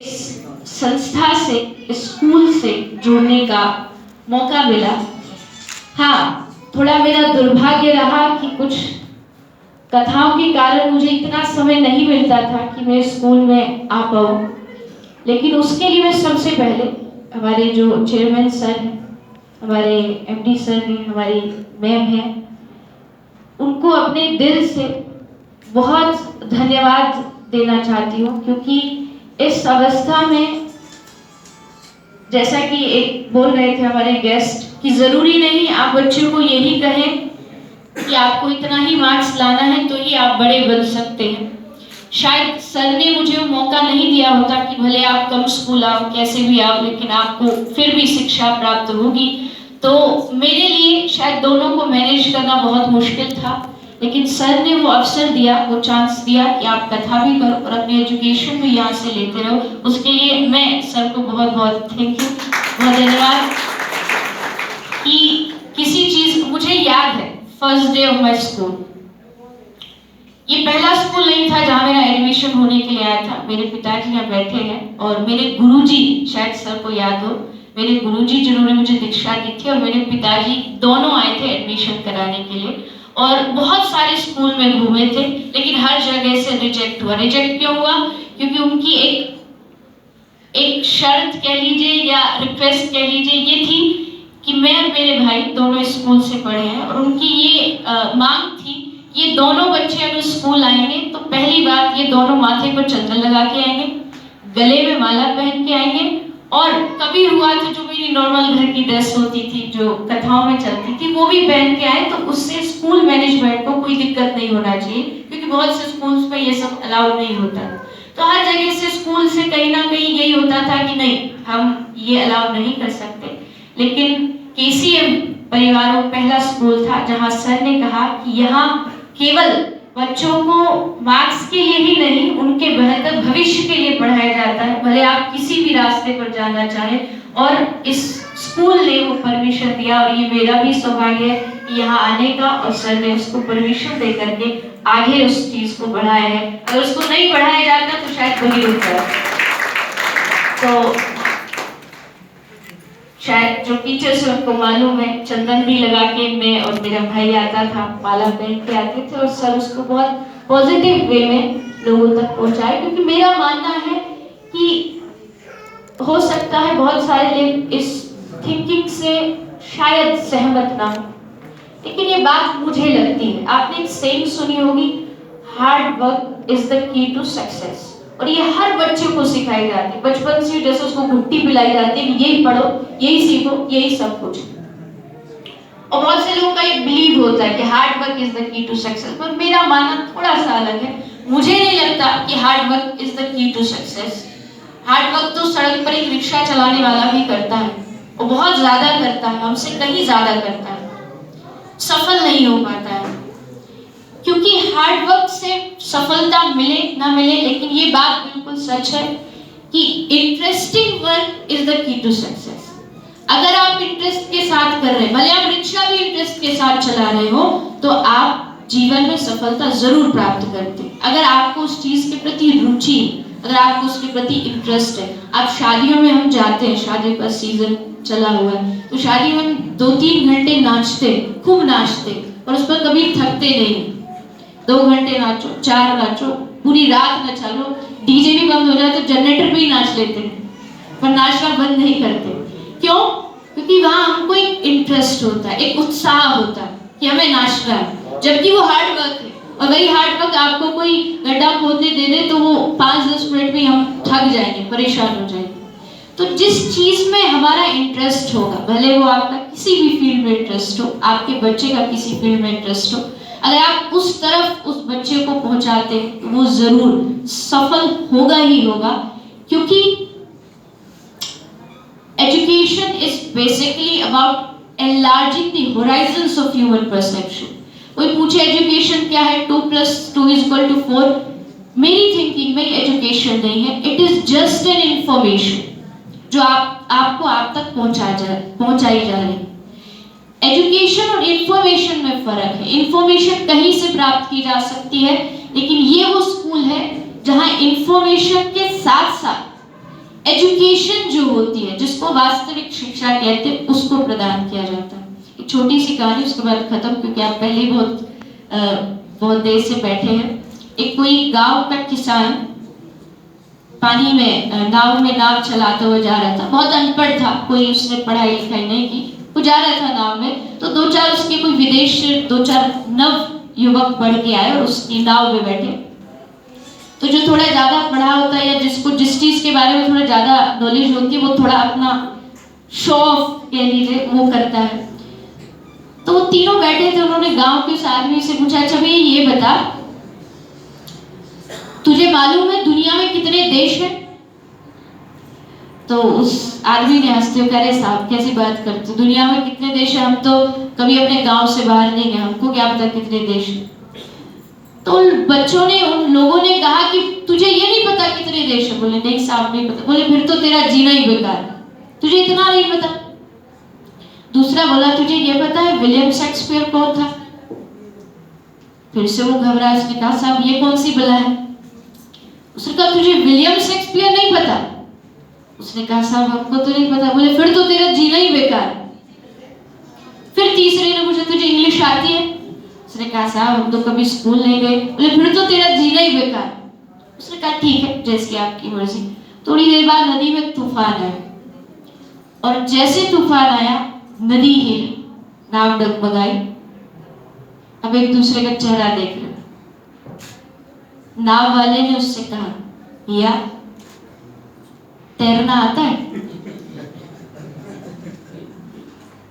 संस्था से, स्कूल से जुड़ने का मौका मिला। हाँ, थोड़ा मेरा दुर्भाग्य रहा कि कुछ कथाओं के कारण मुझे इतना समय नहीं मिलता था कि मैं स्कूल में आ पाऊँ, लेकिन उसके लिए मैं सबसे पहले हमारे जो चेयरमैन सर हैं, हमारे एमडी सर हैं, हमारी मैम हैं, उनको अपने दिल से बहुत धन्यवाद देना चाहती हूँ, क्योंकि इस अवस्था में, जैसा कि एक बोल रहे थे हमारे गेस्ट, कि जरूरी नहीं आप बच्चों को यही कहें कि आपको इतना ही मार्क्स लाना है तो ही आप बड़े बन सकते हैं। शायद सर ने मुझे वो मौका नहीं दिया होता कि भले आप कम स्कूल आओ, कैसे भी आओ, लेकिन आपको फिर भी शिक्षा प्राप्त होगी। तो मेरे लिए शायद दोनों को मैनेज करना बहुत मुश्किल था, लेकिन सर ने वो अवसर दिया, वो चांस दिया कि आप कथा भी करो और अपनी एजुकेशन भी यहाँ से लेते रहो। उसके लिए मैं सर को बहुत बहुत थैंक यू, बहुत धन्यवाद। कि किसी चीज, मुझे याद है first day of my school, ये पहला स्कूल नहीं था जहाँ मेरा एडमिशन होने के लिए आया था। मेरे पिताजी यहाँ बैठे हैं और मेरे गुरुजी, शायद सर को याद हो, मेरे गुरुजी जिन्होंने मुझे दीक्षा दी थी, और मेरे पिताजी दोनों आए थे एडमिशन कराने के लिए, और बहुत सारे स्कूल में घूमे थे, लेकिन हर जगह से रिजेक्ट हुआ। रिजेक्ट क्यों हुआ? क्योंकि उनकी एक शर्त कह लीजिए या रिक्वेस्ट कह लीजिए ये थी कि मैं और मेरे भाई दोनों स्कूल से पढ़े हैं, और उनकी ये मांग थी, ये दोनों बच्चे अगर स्कूल आएंगे तो पहली बात ये दोनों माथे पर चंदन लगा के आएंगे, गले में माला पहन के आएंगे, और कभी हुआ तो जो मेरी नॉर्मल घर की ड्रेस होती थी जो कथाओं में चलती थी वो भी पहन के आए, तो उससे स्कूल मैनेजमेंट को कोई दिक्कत नहीं होना चाहिए, क्योंकि बहुत से स्कूल्स में ये सब अलाउड नहीं होता। तो हर जगह से स्कूल से कहीं ना कहीं यही होता था कि नहीं, हम ये अलाउ नहीं कर सकते। लेकिन केसीएम परिवारों पहला स्कूल था जहां सर ने कहा कि यहाँ केवल बच्चों को मार्क्स के लिए ही नहीं, उनके बेहतर भविष्य के लिए पढ़ाया जाता है, भले आप किसी भी रास्ते पर जाना चाहें। और इस स्कूल ने वो परमिशन दिया, और ये मेरा भी सौभाग्य है कि यहाँ आने का, और सर ने उसको परमिशन दे करके आगे उस चीज को बढ़ाया है। अगर उसको नहीं बढ़ाया जाता तो शायद वही रुक जाता। तो शायद जो टीचर्स हैं उनको मालूम है, चंदन भी लगा के मैं और मेरा भाई आता था, माला पहन के आते थे, और सर उसको बहुत पॉजिटिव वे में लोगों तक पहुंचाए। क्योंकि मेरा मानना है कि हो सकता है बहुत सारे लोग इस थिंकिंग से शायद सहमत ना हो, लेकिन ये बात मुझे लगती है। आपने एक सेइंग सुनी होगी, hard work is the key to success, और ये हर बच्चे को सिखाई जाती है बचपन से, जैसे उसको घुट्टी पिलाई जाती है कि यही पढ़ो, यही सीखो, यही सब कुछ। और बहुत से लोगों का एक बिलीव होता है कि hard work is the key to success, पर मेरा मानना थोड़ा सा अलग है। मुझे नहीं लगता कि hard work is the key to success. Hard work तो सड़क पर एक रिक्शा चलाने वाला भी करता है, और बहुत ज्यादा करता है, हमसे कहीं ज्यादा करता है, सफल नहीं हो पाता है। क्योंकि हार्ड वर्क से सफलता मिले ना मिले, लेकिन ये बात बिल्कुल सच है कि interesting work is the key to success. अगर आप इंटरेस्ट के साथ कर रहे हैं, भले आप रिक्शा भी इंटरेस्ट के साथ चला रहे हो, तो आप जीवन में सफलता जरूर प्राप्त करते हैं। अगर आपको उस चीज के प्रति रुचि, अगर आपको उसके प्रति इंटरेस्ट है। आप शादियों में हम जाते हैं, शादी का सीजन चला हुआ है, तो शादी में 2-3 घंटे नाचते, खूब नाचते, और उस पर कभी थकते नहीं। 2 घंटे नाचो, 4 नाचो, पूरी रात नचा लो, डीजे भी बंद हो जाए तो जनरेटर पे ही नाच लेते हैं, पर नाचना बंद नहीं करते। क्यों? क्योंकि वहां हमको एक इंटरेस्ट होता है, एक उत्साह होता है कि हमें नाचना है, जबकि वो हार्ड वर्क है। और वही हार्ड वर्क आपको कोई गड्ढा खोदने दे दे तो वो 5-10 मिनट में हम थक जाएंगे, परेशान हो जाएंगे। तो जिस चीज में हमारा इंटरेस्ट होगा, भले वो आपका किसी भी फील्ड में इंटरेस्ट हो, आपके बच्चे का किसी फील्ड में इंटरेस्ट हो, अगर आप उस तरफ उस बच्चे को पहुंचाते हैं तो वो जरूर सफल होगा ही होगा। क्योंकि education is basically about enlarging the Horizons of human perception. कोई पूछे एजुकेशन क्या है, 2+2 = 4। मेरी थिंकिंग में एजुकेशन नहीं है, it is just an information जो आपको आप तक पहुंचाई जा रही है। एजुकेशन और इंफॉर्मेशन में फर्क है। इंफॉर्मेशन कहीं से प्राप्त की जा सकती है, लेकिन ये वो स्कूल है जहां इंफॉर्मेशन के साथ साथ एजुकेशन जो होती है, जिसको वास्तविक शिक्षा कहते हैं, उसको प्रदान किया जाता है। एक छोटी सी कहानी, उसके बाद खत्म, क्योंकि आप पहले ही बहुत देर से बैठे हैं। एक कोई गांव का किसान पानी में नाव चलाते हुए जा रहा था। बहुत अनपढ़ था, कोई उसने पढ़ाई लिखाई नहीं की, वो जा रहा था नाव में। तो दो चार उसके कोई विदेश से दो चार नव युवक बढ़ के आए और उसकी नाव में बैठे। तो जो थोड़ा ज्यादा पढ़ा होता है या जिसको जिस चीज के बारे में थोड़ा ज्यादा नॉलेज होती है, वो थोड़ा अपना शो ऑफ कह लीजिए वो करता है। तो वो तीनों बैठे थे, उन्होंने गांव के उस आदमी से पूछा, अच्छा भैया ये बता, तुझे मालूम है दुनिया में कितने देश हैं? तो उस आदमी ने हंसते हुए कहा, अरे साहब कैसी बात करते, दुनिया में कितने देश हैं, हम तो कभी अपने गांव से बाहर नहीं गए, हमको क्या पता कितने देश हैं। तो उन बच्चों ने, उन लोगों ने कहा कि तुझे ये नहीं पता कितने देश हैं? बोले नहीं साहब नहीं पता। बोले फिर तो तेरा जीना ही बेकार है, तुझे इतना नहीं पता। दूसरा बोला, तुझे ये पता है विलियम शेक्सपियर कौन था? फिर से वो घबरा, उसने कहा साहब ये कौन सी बला है? उसने कहा तुझे विलियम शेक्सपियर नहीं पता? उसने कहा साहब हमको तो नहीं पता। बोले फिर तो तेरा जीना ही बेकार है। फिर तीसरे ने पूछा, तुझे इंग्लिश आती है? उसने कहा साहब हम तो कभी स्कूल नहीं गए। बोले फिर तो तेरा जीना ही बेकार। उसने कहा ठीक है, जैसी आपकी मर्जी। थोड़ी देर बाद नदी में तूफान आया, और जैसे तूफान आया नदी हिली, नाव डगमगाई। अब एक दूसरे का चेहरा देख रहे। नाव वाले ने उससे कहा, भैया तैरना आता है?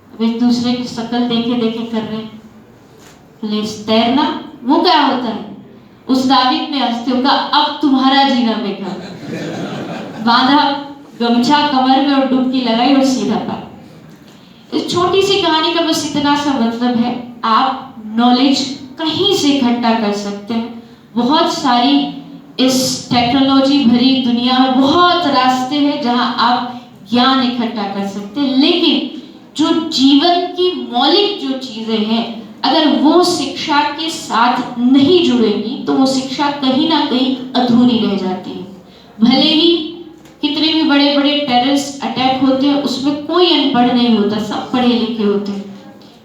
अब एक दूसरे की शक्ल देखे देखे कर रहे। बोले तैरना वो क्या होता है? उस नाविक ने हंसते हुए कहा, अब तुम्हारा जीना बेकार। बांधा गमछा कमर में और डुबकी लगाई और सीधा पार। इस छोटी सी कहानी का बस इतना सा मतलब है, आप नॉलेज कहीं से इकट्ठा कर सकते हैं। बहुत सारी इस टेक्नोलॉजी भरी दुनिया में बहुत रास्ते हैं जहां आप ज्ञान इकट्ठा कर सकते हैं, लेकिन जो जीवन की मौलिक जो चीजें हैं, अगर वो शिक्षा के साथ नहीं जुड़ेंगी तो वो शिक्षा कहीं ना कहीं अधूरी रह जाती है। भले ही कितने भी बड़े बड़े टेररिस्ट अटैक होते हैं, उसमें कोई अनपढ़ नहीं होता, सब पढ़े लिखे होते हैं।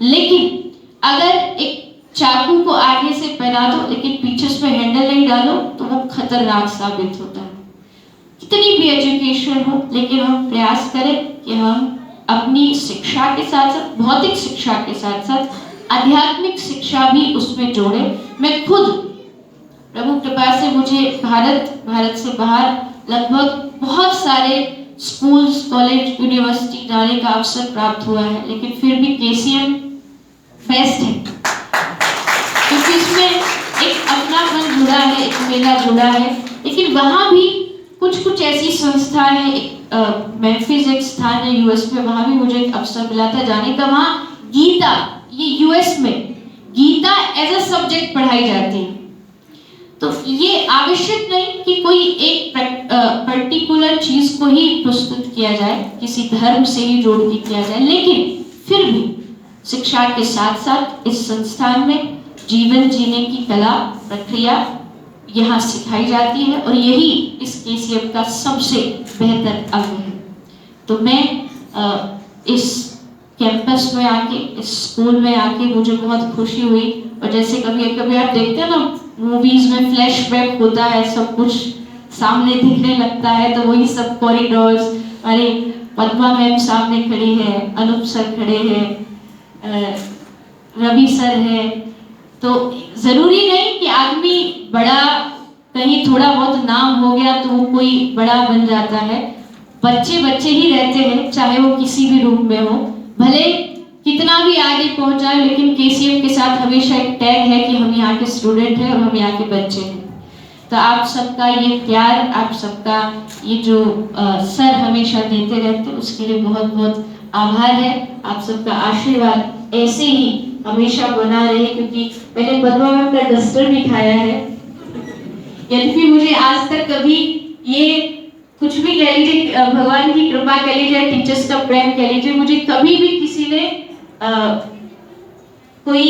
लेकिन अगर एक चाकू को आगे से पहना दो लेकिन पीछे उसमें हैंडल नहीं डालो तो वो खतरनाक साबित होता है। कितनी भी एजुकेशन हो, लेकिन हम प्रयास करें कि हम अपनी शिक्षा के साथ साथ, भौतिक शिक्षा के साथ साथ आध्यात्मिक शिक्षा भी उसमें जोड़े। मैं खुद प्रभु कृपा से मुझे भारत से बाहर लगभग बहुत सारे स्कूल्स, कॉलेज, यूनिवर्सिटी जाने का अवसर प्राप्त हुआ है, लेकिन फिर भी केसीएम बेस्ट है, क्योंकि इसमें एक अपनापन जुड़ा है, एक मेला जुड़ा है। लेकिन वहाँ भी कुछ ऐसी संस्थाएं हैं, मेम्फिस एक स्थान है यूएस में, वहाँ भी मुझे एक अवसर मिला था जाने का। वहाँ गीता, ये यूएस में गीता एज अ सब्जेक्ट पढ़ाई जाती है। तो ये आवश्यक नहीं कि कोई एक पर्टिकुलर चीज को ही प्रस्तुत किया जाए, किसी धर्म से ही जोड़ के किया जाए, लेकिन फिर भी शिक्षा के साथ साथ इस संस्थान में जीवन जीने की कला, प्रक्रिया यहाँ सिखाई जाती है, और यही इस केसीएम का सबसे बेहतर अंग है। तो मैं इस कैंपस में आके, इस स्कूल में आके मुझे बहुत खुशी हुई। और जैसे कभी कभी आप देखते हैं ना मूवीज में फ्लैशबैक होता है, सब कुछ सामने दिखने लगता है, तो वही सब कॉरिडोर्स, अरे पद्मा मैम सामने खड़ी है, अनूप सर खड़े हैं, रवि सर है। तो जरूरी नहीं कि आदमी बड़ा, कहीं थोड़ा बहुत नाम हो गया तो वो कोई बड़ा बन जाता है। बच्चे बच्चे ही रहते हैं, चाहे वो किसी भी रूप में हो, भले कितना भी आगे पहुंच जाए, लेकिन केसीएम के साथ हमेशा एक टैग है कि हम यहाँ के स्टूडेंट हैं और हम यहाँ के बच्चे हैं। तो आप सबका ये प्यार, आप सबका ये जो सर हमेशा देते रहते हैं, उसके लिए बहुत बहुत आभार है। आप सबका आशीर्वाद ऐसे ही हमेशा बना रहे, क्योंकि मैंने पद्मा मैम का डस्टर भी खाया है। यद्यपि मुझे आज तक कभी ये कुछ भी कह लीजिए, भगवान की कृपा कह लीजिए, टीचर्स का प्रेम कह लीजिए, मुझे कभी भी किसी ने कोई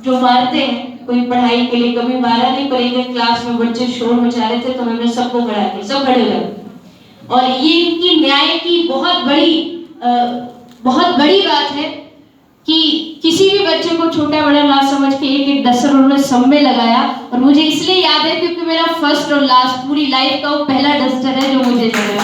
जो मारते हैं, कोई पढ़ाई के लिए कभी मारा नहीं, पर एक क्लास में बच्चे शोर मचा रहे थे तो मैंने सबको खड़ा किया, सब खड़े लगे। और ये इनकी न्याय की बहुत बड़ी बात है कि किसी भी बच्चे को छोटा बड़ा ना समझ के एक एक डस्टर उन्होंने सब में लगाया। और मुझे इसलिए याद है क्योंकि मेरा फर्स्ट और लास्ट पूरी लाइफ का वो पहला डस्टर है जो मुझे मिला।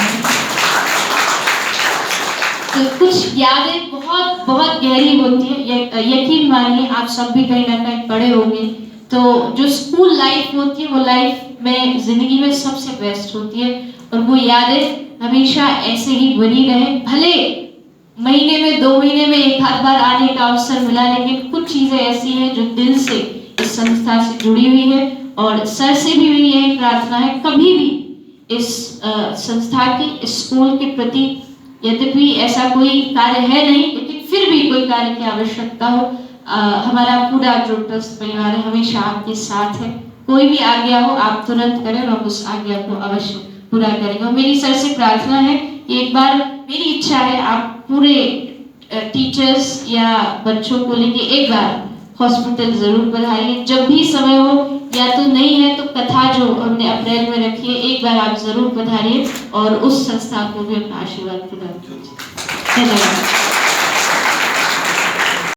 तो कुछ यादें बहुत बहुत गहरी होती है, यकीन मानिए आप सब भी कहीं ना कहीं पढ़े होंगे। तो जो स्कूल लाइफ होती है वो लाइफ में जिंदगी में सबसे बेस्ट होती है, और वो यादें हमेशा ऐसे ही बनी रहे। भले महीने में 2 महीने में एक आध बार आने का अवसर मिला, लेकिन कुछ चीजें ऐसी हैं जो दिल से इस संस्था से जुड़ी हुई है। और सर से भी मेरी यही प्रार्थना है, कभी भी इस संस्था के, इस स्कूल के प्रति, यद्यपि ऐसा कोई कार्य है नहीं, लेकिन फिर भी कोई कार्य की आवश्यकता हो, हमारा पूरा जो ट्रस्ट परिवार है हमेशा आपके साथ है। कोई भी आज्ञा हो आप तुरंत करें और उस आज्ञा को अवश्य पूरा करेंगे। और मेरी सर से प्रार्थना है कि एक बार, मेरी इच्छा है आप पूरे टीचर्स या बच्चों को लेके एक बार हॉस्पिटल जरूर पधारिए, जब भी समय हो, या तो नहीं है तो कथा जो हमने अप्रैल में रखी है एक बार आप जरूर पधारिए और उस संस्था को भी अपना आशीर्वाद प्रदान कीजिए। धन्यवाद।